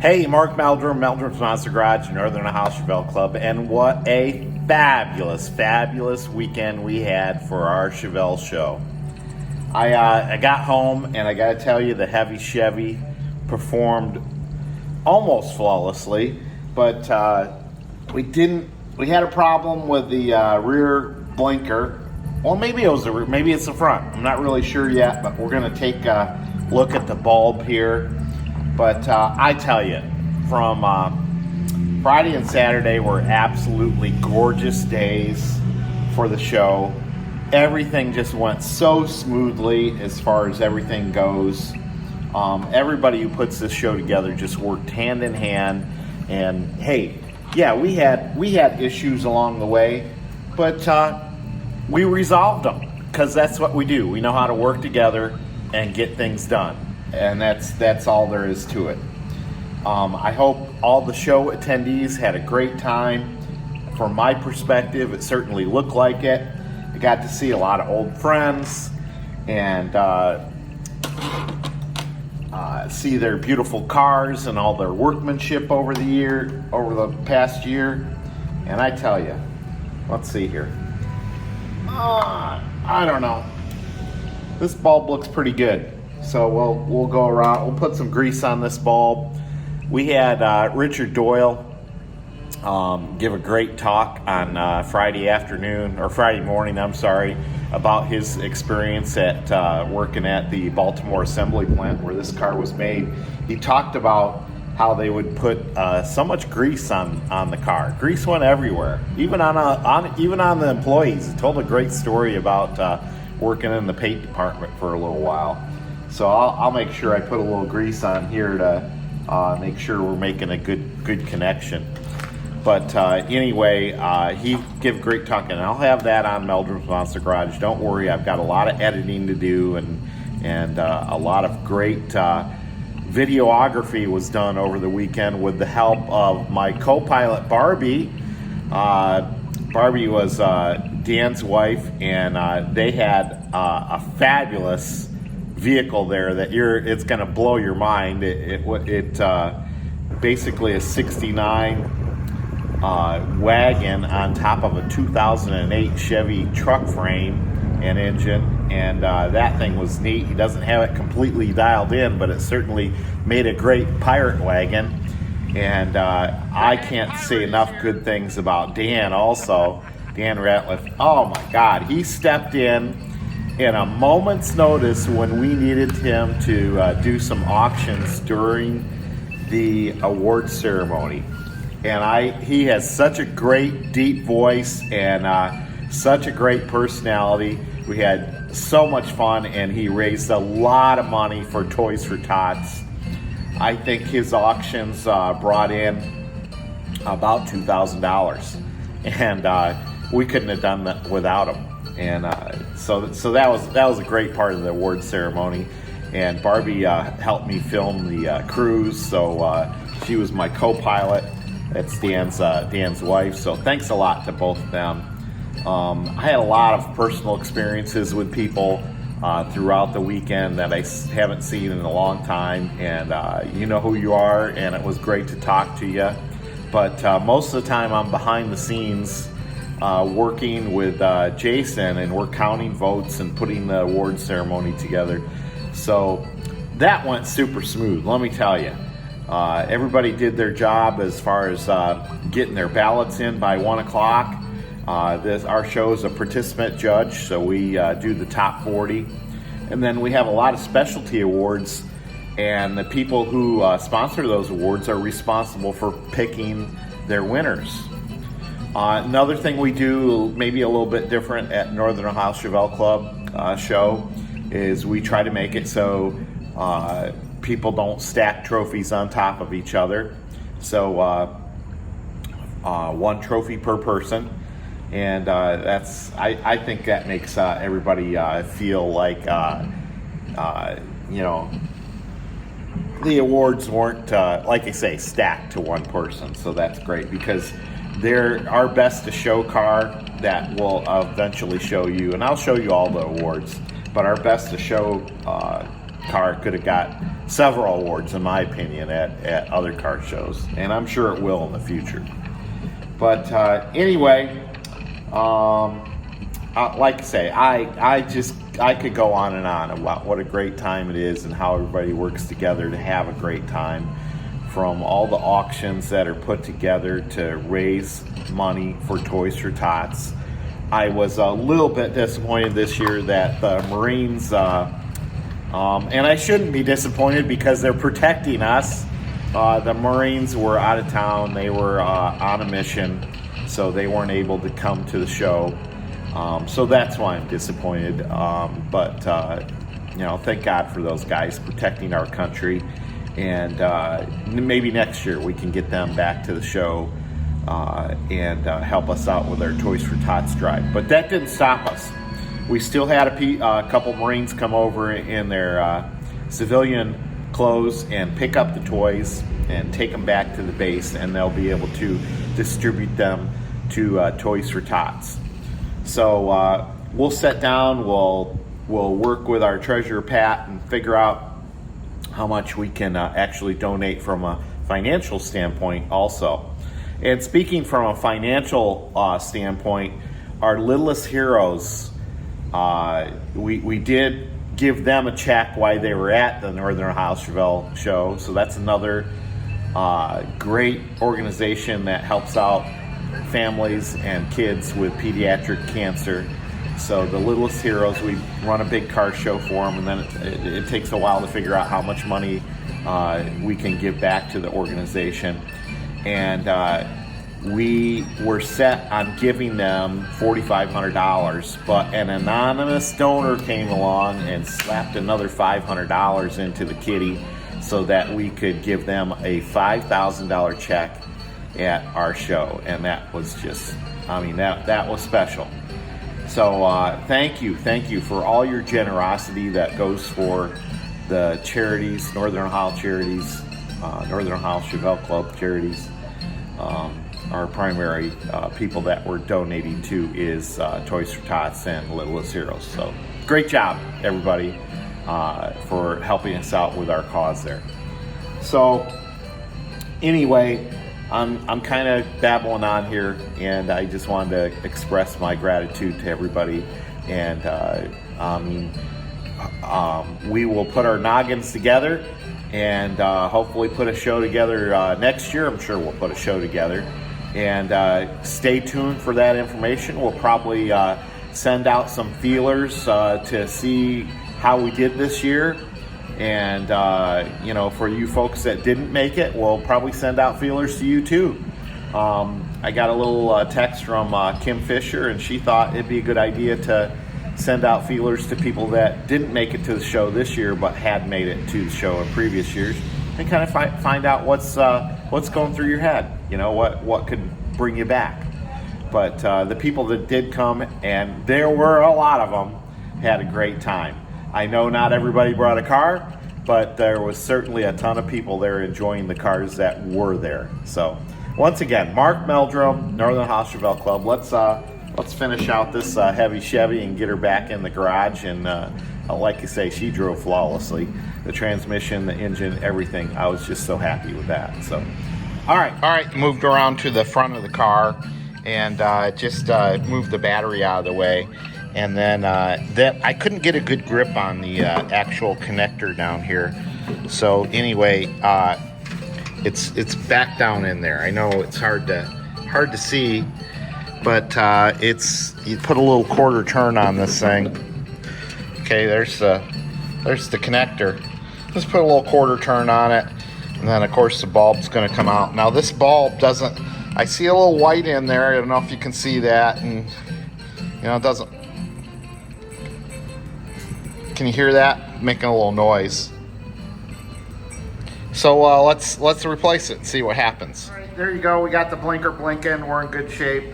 Hey, Mark Meldrum, Meldrum's Monster Garage, Northern Ohio Chevelle Club, and what a fabulous weekend we had for our Chevelle show. I got home, and I got to tell you, the heavy Chevy performed almost flawlessly, but we had a problem with the rear blinker. Well, maybe it was the rear, maybe it's the front. I'm not really sure yet, but we're going to take a look at the bulb here. But I tell you, from Friday and Saturday were absolutely gorgeous days for the show. Everything just went so smoothly as far as everything goes. Everybody who puts this show together just worked hand in hand. And hey, yeah, we had issues along the way, but we resolved them because that's what we do. We know how to work together and get things done. And that's all there is to it. I hope all the show attendees had a great time. From my perspective, it certainly looked like it. I got to see a lot of old friends and see their beautiful cars and all their workmanship over the past year. And I tell you, let's see here. I don't know. This bulb looks pretty good. So we'll go around. We'll put some grease on this bulb. We had Richard Doyle give a great talk on Friday morning. I'm sorry, about his experience at working at the Baltimore assembly plant where this car was made. He talked about how they would put so much grease on the car. Grease went everywhere, even on the employees. He told a great story about working in the paint department for a little while. So I'll make sure I put a little grease on here to make sure we're making a good connection. But anyway, he gave a great talk, and I'll have that on Meldrum's Monster Garage. Don't worry, I've got a lot of editing to do, and a lot of great videography was done over the weekend with the help of my co-pilot Barbie. Barbie was Dan's wife, and they had a fabulous vehicle there that it's going to blow your mind. It basically a 69 wagon on top of a 2008 Chevy truck frame and engine, and that thing was neat. He doesn't have it completely dialed in, but it certainly made a great pirate wagon. And I can't say enough good things about Dan also. Dan Ratliff, oh my God, he stepped in a moment's notice when we needed him to do some auctions during the award ceremony. And he has such a great deep voice and such a great personality. We had so much fun, and he raised a lot of money for Toys for Tots. I think his auctions brought in about $2,000, and we couldn't have done that without him. And so that was a great part of the award ceremony. And Barbie helped me film the cruise, so she was my co-pilot. That's Dan's wife. So thanks a lot to both of them. I had a lot of personal experiences with people throughout the weekend that I haven't seen in a long time, and you know who you are, and it was great to talk to you. But most of the time I'm behind the scenes working with Jason, and we're counting votes and putting the award ceremony together. So that went super smooth, let me tell you. Everybody did their job as far as getting their ballots in by 1 o'clock. Our show is a participant judge, so we do the top 40. And then we have a lot of specialty awards, and the people who sponsor those awards are responsible for picking their winners. Another thing we do, maybe a little bit different at Northern Ohio Chevelle Club show, is we try to make it so people don't stack trophies on top of each other. So one trophy per person, and I think that makes everybody feel like the awards weren't like I say stacked to one person. So that's great, because they're our best to show car that will eventually show you, and I'll show you all the awards, but our best to show car could have got several awards, in my opinion, at other car shows, and I'm sure it will in the future. But anyway, like I say, I could go on and on about what a great time it is and how everybody works together to have a great time, from all the auctions that are put together to raise money for Toys for Tots. I was a little bit disappointed this year that the Marines, and I shouldn't be disappointed because they're protecting us. The Marines were out of town. They were on a mission, so they weren't able to come to the show. So that's why I'm disappointed. But thank God for those guys protecting our country. And maybe next year we can get them back to the show and help us out with our Toys for Tots drive. But that didn't stop us. We still had a couple Marines come over in their civilian clothes and pick up the toys and take them back to the base, and they'll be able to distribute them to Toys for Tots. So we'll sit down, we'll work with our treasurer Pat and figure out how much we can actually donate from a financial standpoint also. And speaking from a financial standpoint, our littlest heroes, we did give them a check while they were at the Northern Ohio Chevelle Show. So that's another great organization that helps out families and kids with pediatric cancer. So the Littlest Heroes, we run a big car show for them, and then it takes a while to figure out how much money we can give back to the organization. And we were set on giving them $4,500, but an anonymous donor came along and slapped another $500 into the kitty so that we could give them a $5,000 check at our show. And that was just, that was special. So thank you for all your generosity that goes for the charities, Northern Ohio charities, Northern Ohio Chevelle Club charities. Our primary people that we're donating to is Toys for Tots and Littlest Heroes. So great job, everybody, for helping us out with our cause there. So anyway, I'm kind of babbling on here, and I just wanted to express my gratitude to everybody. And we will put our noggins together and hopefully put a show together next year. I'm sure we'll put a show together. And stay tuned for that information. We'll probably send out some feelers to see how we did this year. And, for you folks that didn't make it, we'll probably send out feelers to you too. I got a little text from Kim Fisher, and she thought it'd be a good idea to send out feelers to people that didn't make it to the show this year but had made it to the show in previous years, and kind of find out what's going through your head. What could bring you back. But the people that did come, and there were a lot of them, had a great time. I know not everybody brought a car, but there was certainly a ton of people there enjoying the cars that were there. So once again, Mark Meldrum, Northern Ohio Chevelle Club. Let's finish out this heavy Chevy and get her back in the garage. And like you say, she drove flawlessly. The transmission, the engine, everything. I was just so happy with that. So, all right. Moved around to the front of the car and just moved the battery out of the way. And then I couldn't get a good grip on the actual connector down here. So anyway, it's back down in there. I know it's hard to see, but you put a little quarter turn on this thing. Okay, there's the connector. Just put a little quarter turn on it, and then of course the bulb's going to come out. Now this bulb doesn't. I see a little white in there. I don't know if you can see that, and it doesn't. Can you hear that? Making a little noise. So let's replace it and see what happens. All right, there you go. We got the blinker blinking. We're in good shape.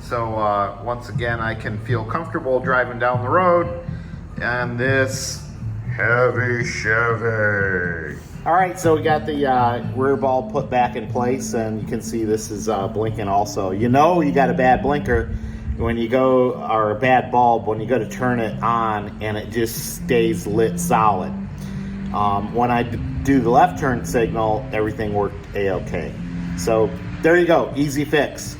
So once again, I can feel comfortable driving down the road and this heavy Chevy. All right, so we got the rear bulb put back in place, and you can see this is blinking also. You got a bad blinker when you go, or a bad bulb when you go to turn it on and it just stays lit solid. When I do the left turn signal, everything worked A-OK. So there you go, easy fix.